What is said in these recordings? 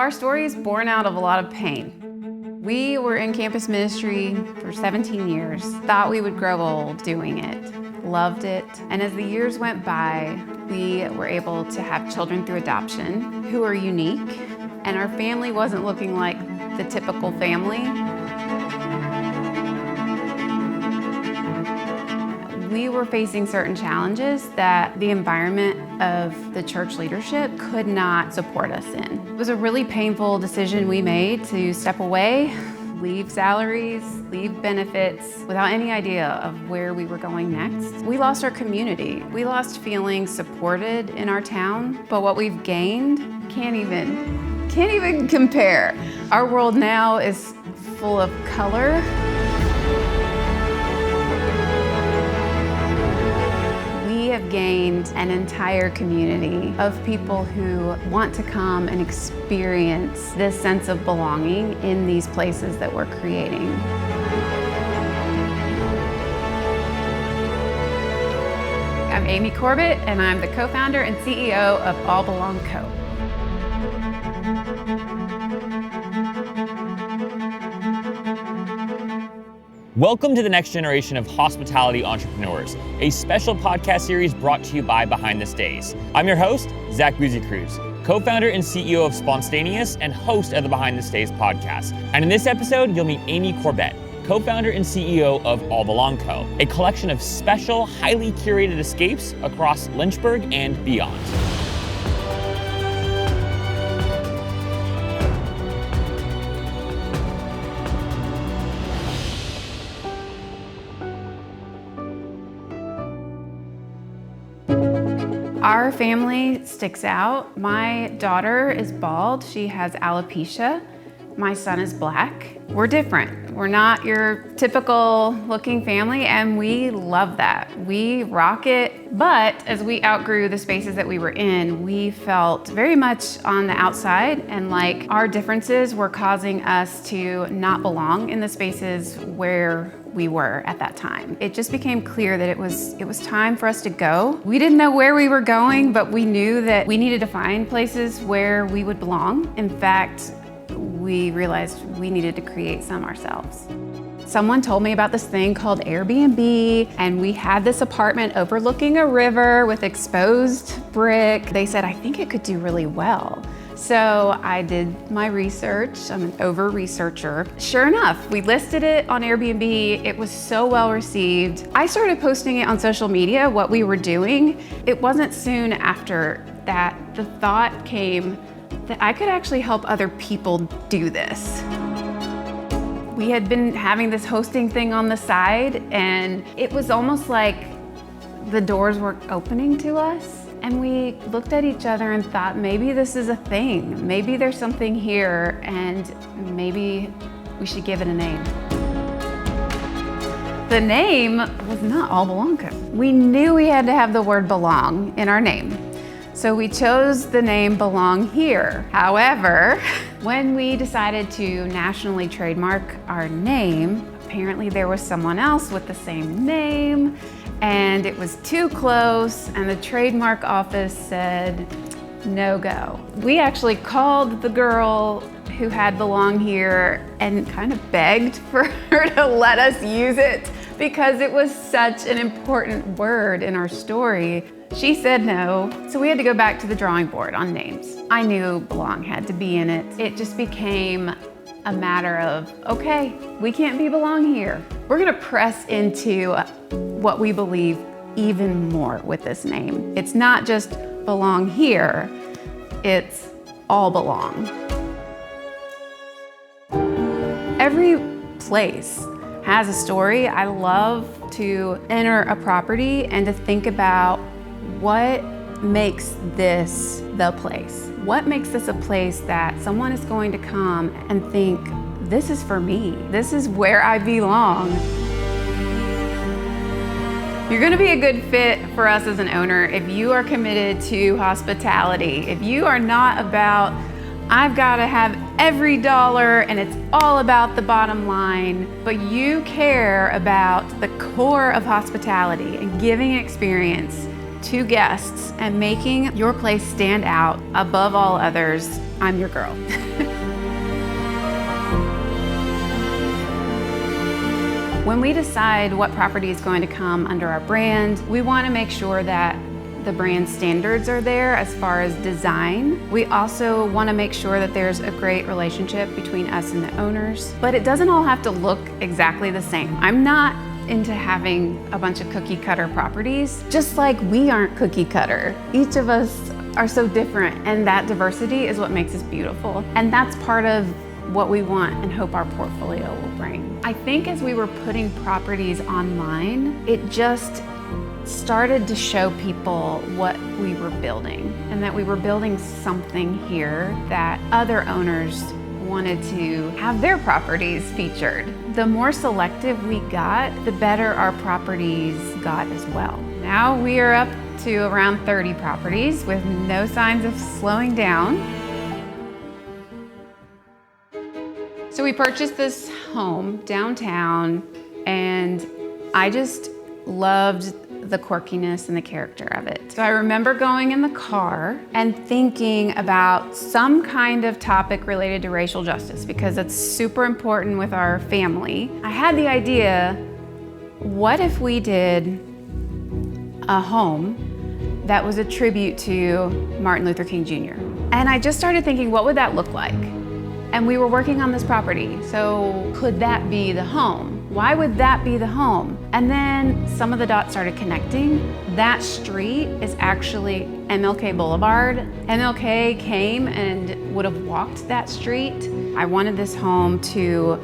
Our story is born out of a lot of pain. We were in campus ministry for 17 years, thought we would grow old doing it, loved it, and as the years went by, we were able to have children through adoption who are unique, and our family wasn't looking like the typical family. We were facing certain challenges that the environment of the church leadership could not support us in. It was a really painful decision we made to step away, leave salaries, leave benefits, without any idea of where we were going next. We lost our community. We lost feeling supported in our town, but what we've gained can't even compare. Our world now is full of color. We have gained an entire community of people who want to come and experience this sense of belonging in these places that we're creating. I'm Amy Corbett, and I'm the co-founder and CEO of All Belong Co. Welcome to the next generation of hospitality entrepreneurs, a special podcast series brought to you by Behind the Stays. I'm your host, Zach Boozy-Cruz, co-founder and CEO of Spontaneous and host of the Behind the Stays podcast. And in this episode, you'll meet Amy Corbett, co-founder and CEO of All Belong Co., a collection of special, highly curated escapes across Lynchburg and beyond. Our family sticks out. My daughter is bald. She has alopecia. My son is black. We're different. We're not your typical looking family, and we love that. We rock it. But as we outgrew the spaces that we were in, we felt very much on the outside, and like our differences were causing us to not belong in the spaces where we were at that time. It just became clear that it was time for us to go. We didn't know where we were going, but we knew that we needed to find places where we would belong. In fact, we realized we needed to create some ourselves. Someone told me about this thing called Airbnb, and we had this apartment overlooking a river with exposed brick. They said, I think it could do really well. So I did my research. I'm an over-researcher. Sure enough, we listed it on Airbnb. It was so well received. I started posting it on social media, what we were doing. It wasn't soon after that the thought came that I could actually help other people do this. We had been having this hosting thing on the side, and it was almost like the doors were opening to us. And we looked at each other and thought, maybe this is a thing. Maybe there's something here, and maybe we should give it a name. The name was not All Belong Co. We knew we had to have the word belong in our name. So we chose the name Belong Here. However, when we decided to nationally trademark our name, apparently there was someone else with the same name, and it was too close, and the trademark office said, no go. We actually called the girl who had Belong Here and kind of begged for her to let us use it because it was such an important word in our story. She said no, so we had to go back to the drawing board on names. I knew Belong had to be in it. It just became a matter of, okay, we can't be Belong Here. We're gonna press into what we believe even more with this name. It's not just Belong Here, it's All Belong. Every place has a story. I love to enter a property and to think about what makes this the place. What makes this a place that someone is going to come and think, this is for me. This is where I belong. You're gonna be a good fit for us as an owner if you are committed to hospitality. If you are not about, I've gotta have every dollar and it's all about the bottom line, but you care about the core of hospitality and giving experience, to guests and making your place stand out above all others, I'm your girl. When we decide what property is going to come under our brand, we want to make sure that the brand standards are there as far as design. We also want to make sure that there's a great relationship between us and the owners, but it doesn't all have to look exactly the same. I'm not into having a bunch of cookie cutter properties, just like we aren't cookie cutter. Each of us are so different, and that diversity is what makes us beautiful. And that's part of what we want and hope our portfolio will bring. I think as we were putting properties online, it just started to show people what we were building, and that we were building something here that other owners wanted to have their properties featured. The more selective we got, the better our properties got as well. Now we are up to around 30 properties with no signs of slowing down. So we purchased this home downtown, and I just loved the quirkiness and the character of it. So I remember going in the car and thinking about some kind of topic related to racial justice, because it's super important with our family. I had the idea, what if we did a home that was a tribute to Martin Luther King Jr.? And I just started thinking, what would that look like? And we were working on this property, so could that be the home? Why would that be the home? And then some of the dots started connecting. That street is actually MLK Boulevard. MLK came and would have walked that street. I wanted this home to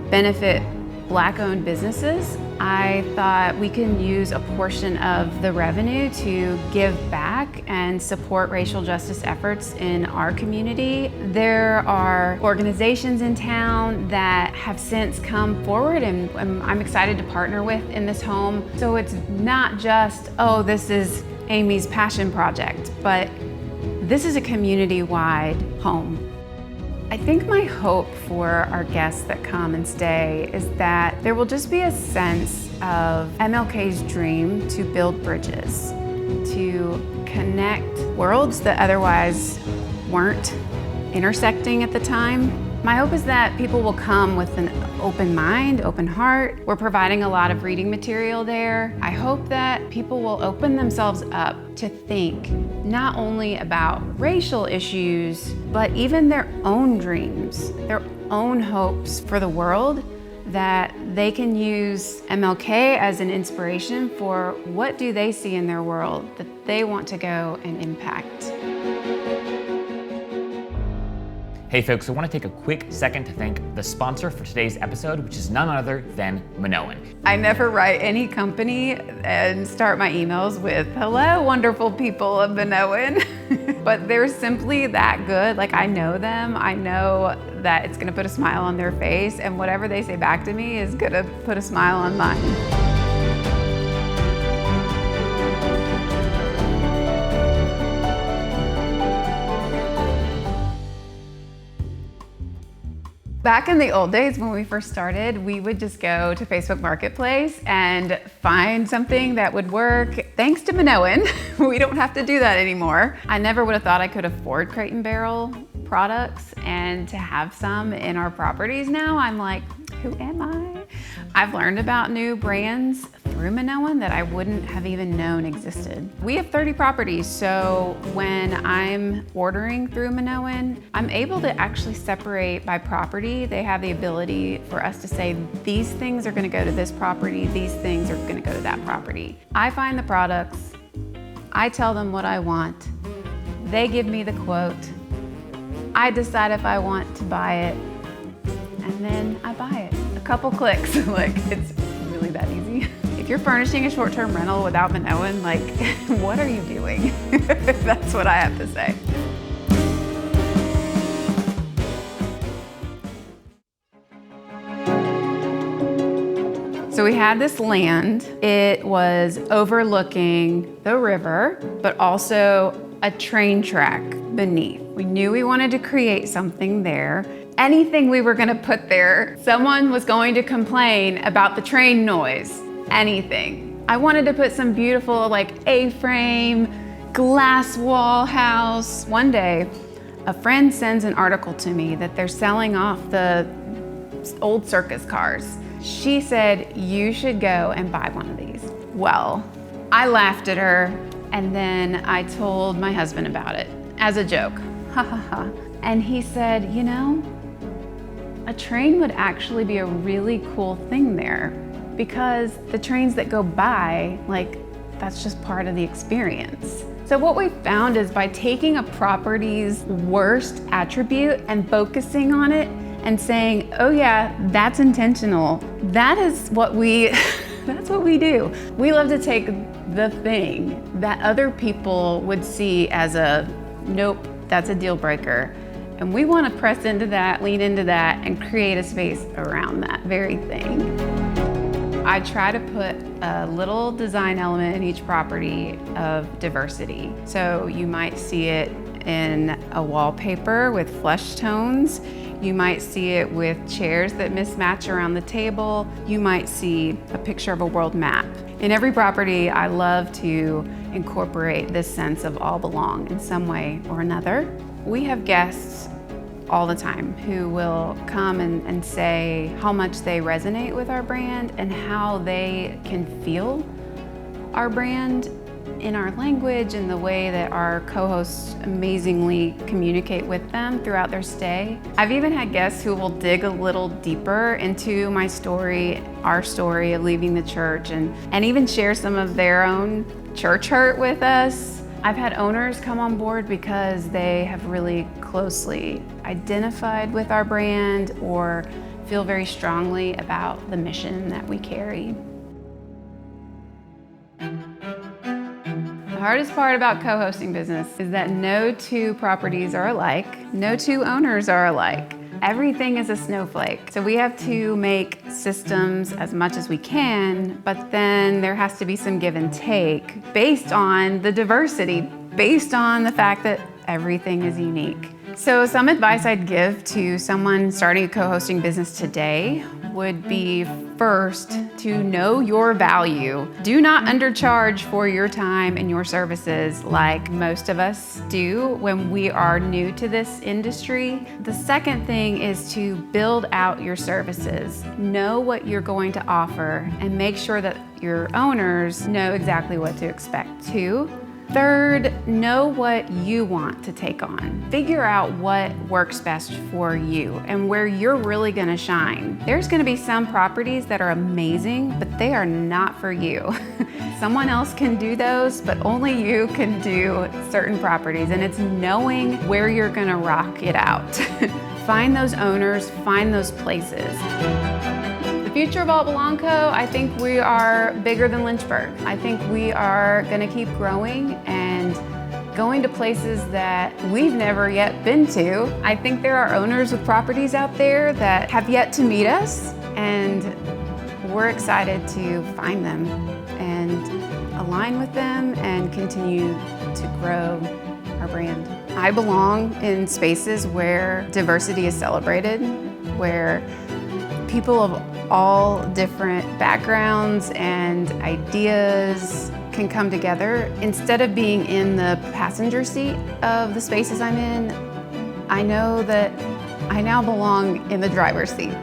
benefit Black-owned businesses. I thought we can use a portion of the revenue to give back and support racial justice efforts in our community. There are organizations in town that have since come forward, and I'm excited to partner with in this home. So it's not just, oh, this is Amy's passion project, but this is a community-wide home. I think my hope for our guests that come and stay is that there will just be a sense of MLK's dream to build bridges, to connect worlds that otherwise weren't intersecting at the time. My hope is that people will come with an open mind, open heart. We're providing a lot of reading material there. I hope that people will open themselves up to think not only about racial issues, but even their own dreams, their own hopes for the world, that they can use MLK as an inspiration for what do they see in their world that they want to go and impact. Hey folks, I want to take a quick second to thank the sponsor for today's episode, which is none other than Minoan. I never write any company and start my emails with, hello, wonderful people of Minoan. But they're simply that good. Like, I know them. I know that it's gonna put a smile on their face, and whatever they say back to me is gonna put a smile on mine. Back in the old days when we first started, we would just go to Facebook Marketplace and find something that would work. Thanks to Minoan, we don't have to do that anymore. I never would have thought I could afford Crate and Barrel products, and to have some in our properties now, I'm like, who am I? I've learned about new brands through Minoan that I wouldn't have even known existed. We have 30 properties, so when I'm ordering through Minoan, I'm able to actually separate by property. They have the ability for us to say, these things are gonna go to this property, these things are gonna go to that property. I find the products, I tell them what I want, they give me the quote, I decide if I want to buy it, and then I buy it. A couple clicks, like, it's really that easy. If you're furnishing a short-term rental without Minoan, like, what are you doing? That's what I have to say. So we had this land. It was overlooking the river, but also a train track beneath. We knew we wanted to create something there. Anything we were gonna put there, someone was going to complain about the train noise, anything. I wanted to put some beautiful like A-frame, glass wall house. One day, a friend sends an article to me that they're selling off the old circus cars. She said, you should go and buy one of these. Well, I laughed at her and then I told my husband about it as a joke, ha ha ha. And he said, you know, a train would actually be a really cool thing there because the trains that go by, like, that's just part of the experience. So what we found is by taking a property's worst attribute and focusing on it and saying, oh yeah, that's intentional. That is what that's what we do. We love to take the thing that other people would see as a, nope, that's a deal breaker. And we want to press into that, lean into that, and create a space around that very thing. I try to put a little design element in each property of diversity. So you might see it in a wallpaper with flesh tones. You might see it with chairs that mismatch around the table. You might see a picture of a world map. In every property, I love to incorporate this sense of all belong in some way or another. We have guests all the time who will come and say how much they resonate with our brand and how they can feel our brand in our language and the way that our co-hosts amazingly communicate with them throughout their stay. I've even had guests who will dig a little deeper into my story, our story of leaving the church, and even share some of their own church hurt with us. I've had owners come on board because they have really closely identified with our brand or feel very strongly about the mission that we carry. The hardest part about co-hosting business is that no two properties are alike, no two owners are alike. Everything is a snowflake. So we have to make systems as much as we can, but then there has to be some give and take based on the diversity, based on the fact that everything is unique. So some advice I'd give to someone starting a co-hosting business today would be, first, to know your value. Do not undercharge for your time and your services like most of us do when we are new to this industry. The second thing is to build out your services. Know what you're going to offer and make sure that your owners know exactly what to expect. Two, third, know what you want to take on. Figure out what works best for you and where you're really gonna shine. There's gonna be some properties that are amazing, but they are not for you. Someone else can do those, but only you can do certain properties, and it's knowing where you're gonna rock it out. Find those owners, find those places. The future of All Belong Co., I think we are bigger than Lynchburg. I think we are gonna keep growing and going to places that we've never yet been to. I think there are owners of properties out there that have yet to meet us, and we're excited to find them and align with them and continue to grow our brand. I belong in spaces where diversity is celebrated, where people of all different backgrounds and ideas can come together. Instead of being in the passenger seat of the spaces I'm in, I know that I now belong in the driver's seat.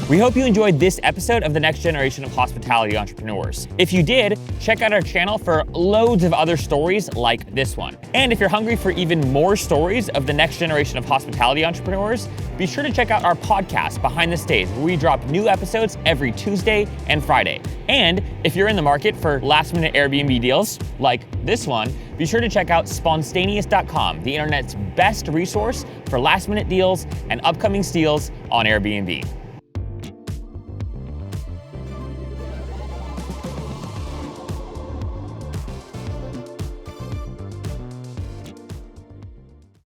We hope you enjoyed this episode of the Next Generation of Hospitality Entrepreneurs. If you did, check out our channel for loads of other stories like this one. And if you're hungry for even more stories of the next generation of hospitality entrepreneurs, be sure to check out our podcast, Behind the Stage, where we drop new episodes every Tuesday and Friday. And if you're in the market for last-minute Airbnb deals, like this one, be sure to check out spontaneous.com, the internet's best resource for last-minute deals and upcoming steals on Airbnb.